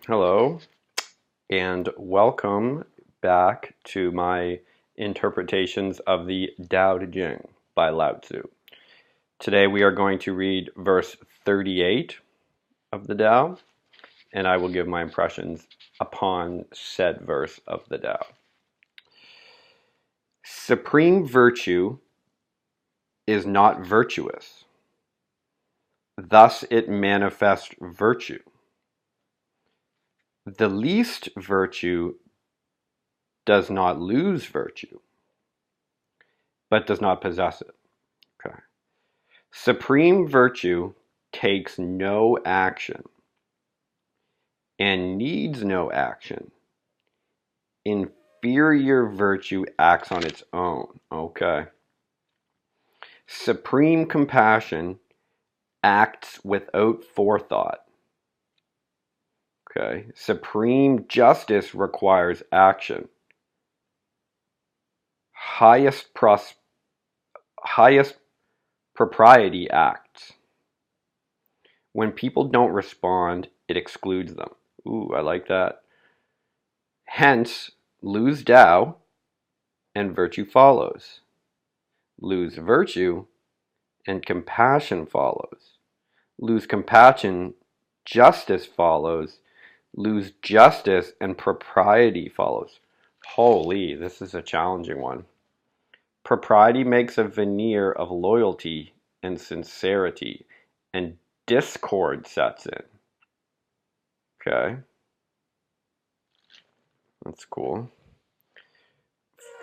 Hello, and welcome back to my interpretations of the Tao Te Ching by Lao Tzu. Today we are going to read verse 38 of the Tao, and I will give my impressions upon said verse of the Tao. Supreme virtue is not virtuous, thus it manifests virtue. The least virtue does not lose virtue, but does not possess it. Okay. Supreme virtue takes no action and needs no action. Inferior virtue acts on its own. Okay. Supreme compassion acts without forethought. Okay. Supreme justice requires action. Highest propriety acts. When people don't respond, it excludes them. Ooh, I like that. Hence, lose Tao and virtue follows. Lose virtue and compassion follows. Lose compassion, justice follows. Lose justice and propriety follows. Holy, this is a challenging one. Propriety makes a veneer of loyalty and sincerity, and discord sets in. Okay. That's cool.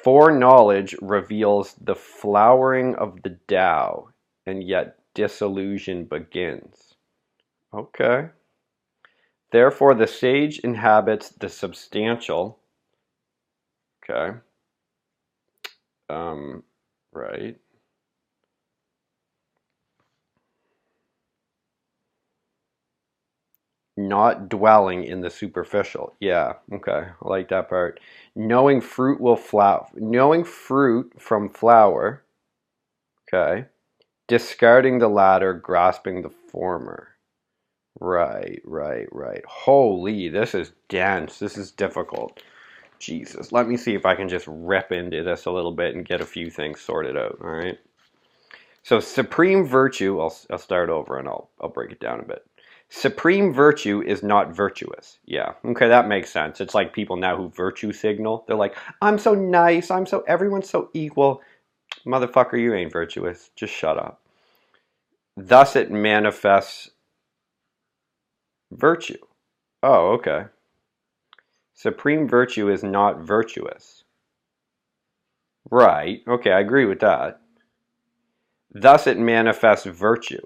Foreknowledge reveals the flowering of the Tao, and yet disillusion begins. Okay. Therefore, the sage inhabits the substantial. Okay. Right. Not dwelling in the superficial. Yeah, okay. I like that part. Knowing fruit from flower. Okay. Discarding the latter, grasping the former. Right. Holy, this is dense. This is difficult. Jesus. Let me see if I can just rip into this a little bit and get a few things sorted out, all right? So supreme virtue, I'll start over and I'll break it down a bit. Supreme virtue is not virtuous. Yeah, okay, that makes sense. It's like people now who virtue signal. They're like, I'm so nice, everyone's so equal. Motherfucker, you ain't virtuous. Just shut up. Thus it manifests virtue. Oh, okay. Supreme virtue is not virtuous. Right, okay, I agree with that. Thus it manifests virtue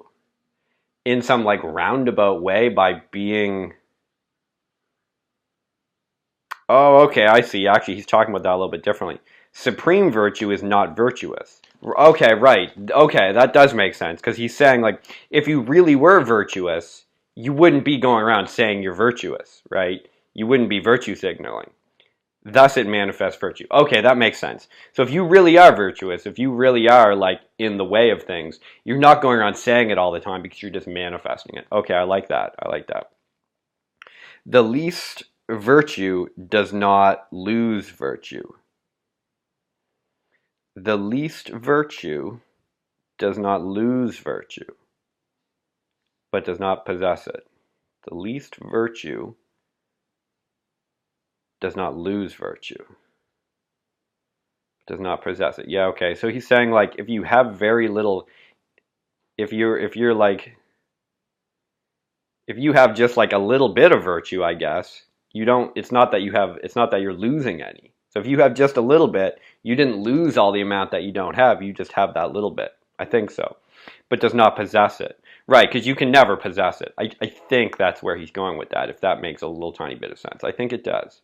in some like roundabout way by being... Oh, okay, I see. Actually, he's talking about that a little bit differently. Supreme virtue is not virtuous. Okay, right. Okay, that does make sense because he's saying like if you really were virtuous, you wouldn't be going around saying you're virtuous, right? You wouldn't be virtue signaling. Thus it manifests virtue. Okay, that makes sense. So if you really are virtuous, if you really are like in the way of things, you're not going around saying it all the time because you're just manifesting it. Okay, I like that. I like that. The least virtue does not lose virtue. The least virtue does not lose virtue, but does not possess it. The least virtue does not lose virtue, does not possess it. Yeah, okay. So he's saying like if you have very little, if you're like, if you have just like a little bit of virtue, I guess, you don't, it's not that you're losing any. So if you have just a little bit, you didn't lose all the amount that you don't have, you just have that little bit. I think so. But does not possess it. Right, because you can never possess it. I think that's where he's going with that, if that makes a little tiny bit of sense. I think it does.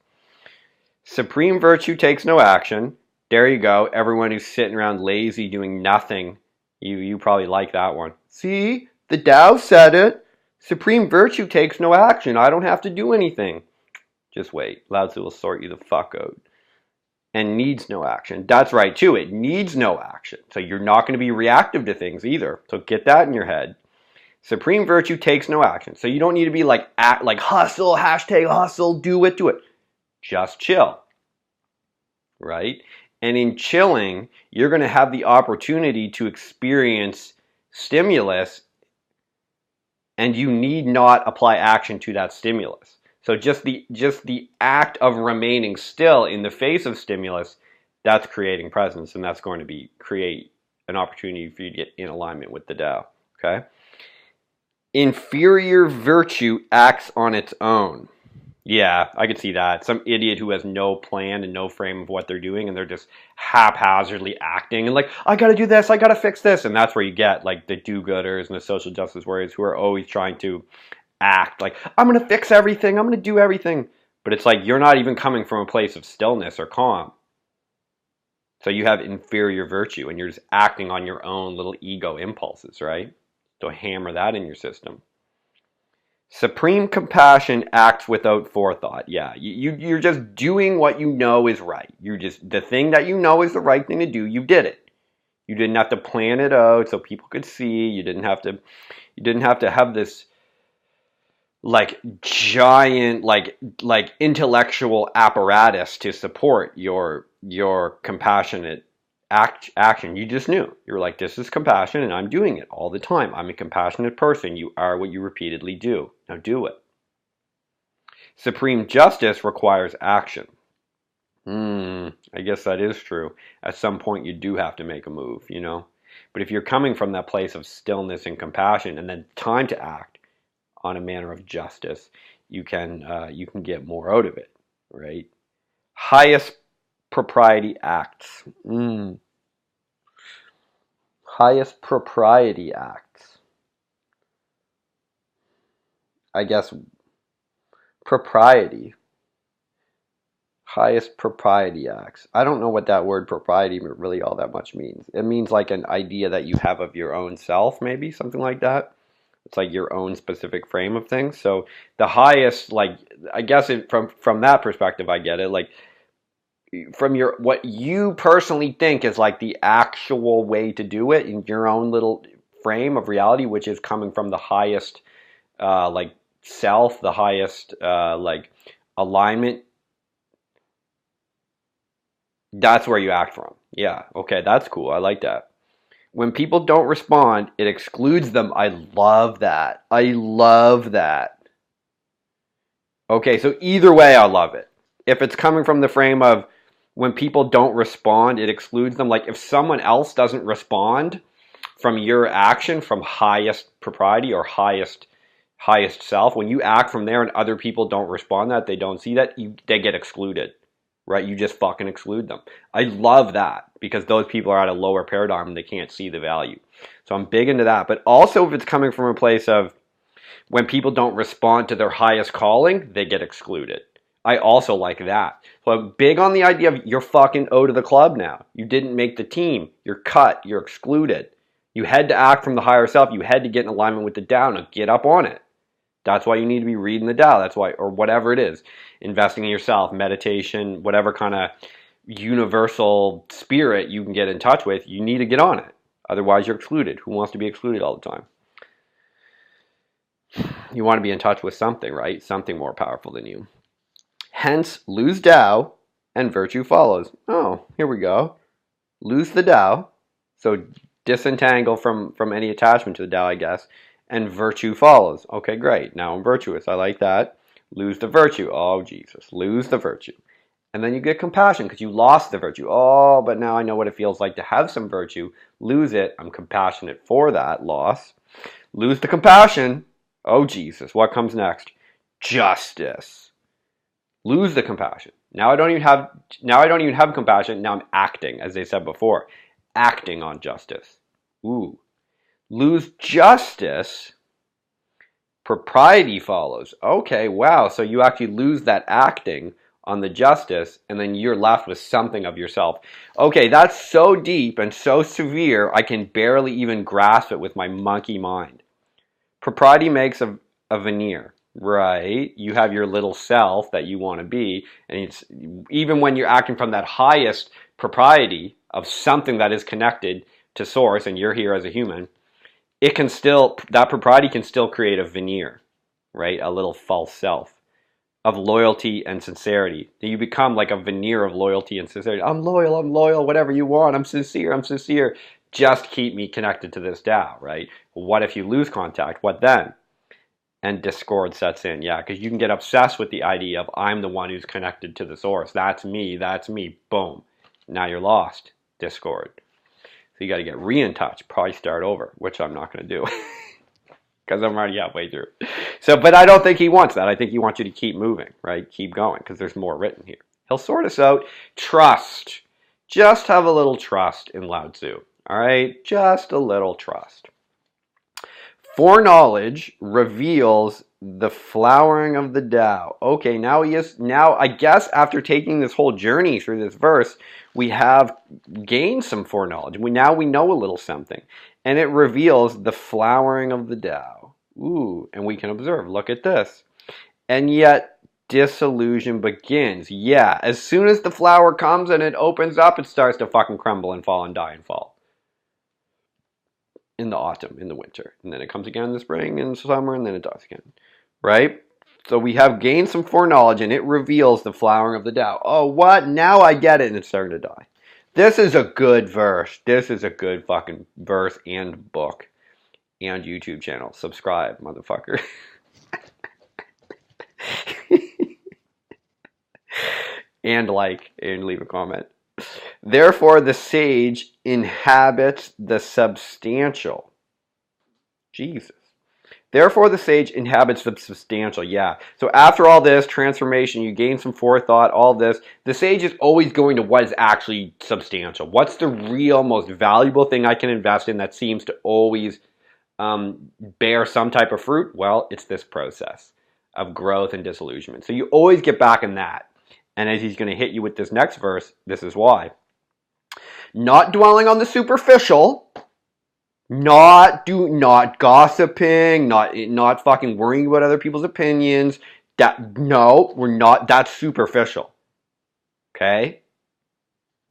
Supreme virtue takes no action. There you go. Everyone who's sitting around lazy doing nothing, you probably like that one. See, the Tao said it. Supreme virtue takes no action. I don't have to do anything. Just wait. Lao Tzu will sort you the fuck out. And needs no action. That's right too. It needs no action. So you're not going to be reactive to things either. So get that in your head. Supreme virtue takes no action. So you don't need to be like hustle, hashtag hustle, do it. Just chill, right? And in chilling, you're going to have the opportunity to experience stimulus, and you need not apply action to that stimulus. So just the act of remaining still in the face of stimulus, that's creating presence, and that's going to create an opportunity for you to get in alignment with the Tao. Okay? Inferior virtue acts on its own. Yeah, I could see that. Some idiot who has no plan and no frame of what they're doing, and they're just haphazardly acting and like, I gotta do this, I gotta fix this. And that's where you get like the do-gooders and the social justice warriors who are always trying to act like, I'm gonna fix everything, I'm gonna do everything. But it's like, you're not even coming from a place of stillness or calm. So you have inferior virtue, and you're just acting on your own little ego impulses, right? So hammer that in your system. Supreme compassion acts without forethought. Yeah, you're just doing what you know is right. The thing that you know is the right thing to do, you did it. You didn't have to plan it out so people could see. You didn't have to have this like giant like intellectual apparatus to support your compassionate action. You just knew. You were like, this is compassion and I'm doing it all the time. I'm a compassionate person. You are what you repeatedly do. Now do it. Supreme justice requires action. I guess that is true. At some point you do have to make a move, you know. But if you're coming from that place of stillness and compassion and then time to act on a manner of justice, you can get more out of it, right? Highest propriety acts. Highest propriety acts. I guess propriety. Highest propriety acts. I don't know what that word propriety really all that much means. It means like an idea that you have of your own self, maybe something like that. It's like your own specific frame of things. So the highest, like, I guess from that perspective, I get it. Like, from what you personally think is like the actual way to do it in your own little frame of reality, which is coming from the highest like self, the highest like alignment. That's where you act from. Yeah, okay, that's cool. I like that. When people don't respond, it excludes them. I love that. I love that. Okay, so either way, I love it. If it's coming from the frame of when people don't respond, it excludes them. Like if someone else doesn't respond from your action, from highest propriety or highest self, when you act from there and other people don't respond, that they don't see that, they get excluded, right? You just fucking exclude them. I love that because those people are at a lower paradigm and they can't see the value. So I'm big into that. But also if it's coming from a place of when people don't respond to their highest calling, they get excluded. I also like that. So I'm big on the idea of you're fucking out of the club now. You didn't make the team. You're cut. You're excluded. You had to act from the higher self. You had to get in alignment with the Tao. Now get up on it. That's why you need to be reading the Tao. That's why, or whatever it is, investing in yourself, meditation, whatever kind of universal spirit you can get in touch with, you need to get on it. Otherwise, you're excluded. Who wants to be excluded all the time? You want to be in touch with something, right? Something more powerful than you. Hence, lose Tao and virtue follows. Oh, here we go. Lose the Tao. So disentangle from any attachment to the Tao, I guess. And virtue follows. Okay, great. Now I'm virtuous. I like that. Lose the virtue. Oh, Jesus. Lose the virtue. And then you get compassion because you lost the virtue. Oh, but now I know what it feels like to have some virtue. Lose it. I'm compassionate for that loss. Lose the compassion. Oh, Jesus. What comes next? Justice. Lose the compassion. Now I don't even have compassion. Now I'm acting, as they said before. Acting on justice. Ooh. Lose justice. Propriety follows. Okay, wow. So you actually lose that acting on the justice, and then you're left with something of yourself. Okay, that's so deep and so severe, I can barely even grasp it with my monkey mind. Propriety makes a veneer, right? You have your little self that you want to be, and it's even when you're acting from that highest propriety of something that is connected to source, and you're here as a human, it can still, that propriety can still create a veneer, right? A little false self of loyalty and sincerity. You become like a veneer of loyalty and sincerity. I'm loyal, whatever you want. I'm sincere. Just keep me connected to this Tao, right? What if you lose contact? What then? And discord sets in, yeah, because you can get obsessed with the idea of I'm the one who's connected to the source. That's me. Boom. Now you're lost. Discord. So you got to get in touch. Probably start over, which I'm not going to do. Because I'm already halfway through. So, but I don't think he wants that. I think he wants you to keep moving, right? Keep going, because there's more written here. He'll sort us out. Trust. Just have a little trust in Lao Tzu. All right? Just a little trust. Foreknowledge reveals the flowering of the Tao. Okay, now I guess after taking this whole journey through this verse, we have gained some foreknowledge. Now we know a little something. And it reveals the flowering of the Tao. Ooh, and we can observe. Look at this. And yet, disillusion begins. Yeah, as soon as the flower comes and it opens up, it starts to fucking crumble and fall and die and fall. In the autumn, in the winter. And then it comes again in the spring and summer, and then it dies again. Right? So we have gained some foreknowledge, and it reveals the flowering of the Tao. Oh, what? Now I get it, and it's starting to die. This is a good verse. This is a good fucking verse and book and YouTube channel. Subscribe, motherfucker. And like and leave a comment. Therefore, the sage inhabits the substantial. Jesus. Therefore, the sage inhabits the substantial. Yeah. So after all this transformation, you gain some forethought, all this. The sage is always going to what is actually substantial. What's the real, most valuable thing I can invest in that seems to always bear some type of fruit? Well, it's this process of growth and disillusionment. So you always get back in that. And as he's going to hit you with this next verse, this is why. Not dwelling on the superficial, not gossiping, not fucking worrying about other people's opinions. No, we're not. That's superficial. Okay?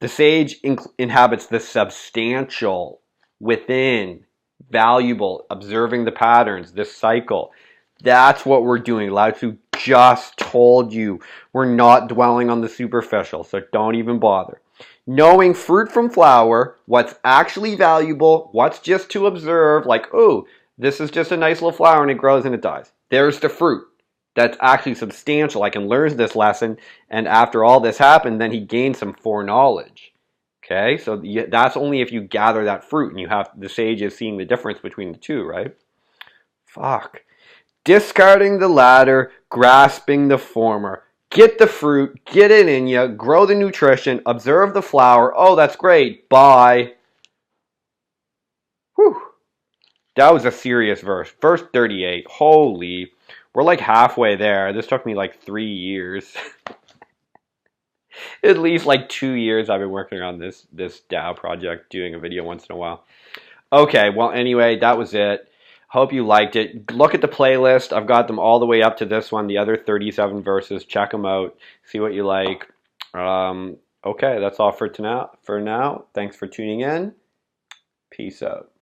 The sage inhabits the substantial, within, valuable, observing the patterns, this cycle. That's what we're doing. Lao Tzu just told you we're not dwelling on the superficial, so don't even bother. Knowing fruit from flower, what's actually valuable, what's just to observe, like, oh, this is just a nice little flower and it grows and it dies. There's the fruit. That's actually substantial. I can learn this lesson, and after all this happened, then he gained some foreknowledge. Okay, so that's only if you gather that fruit, and you have the sage is seeing the difference between the two, right? Fuck. Discarding the latter, grasping the former. Get the fruit, get it in you, grow the nutrition, observe the flower. Oh, that's great. Bye. Whew. That was a serious verse. Verse 38. Holy. We're like halfway there. This took me like 3 years. At least like 2 years I've been working on this Tao project, doing a video once in a while. Okay, well anyway, that was it. Hope you liked it. Look at the playlist. I've got them all the way up to this one, the other 37 verses. Check them out. See what you like. Okay, that's all for now. Thanks for tuning in. Peace out.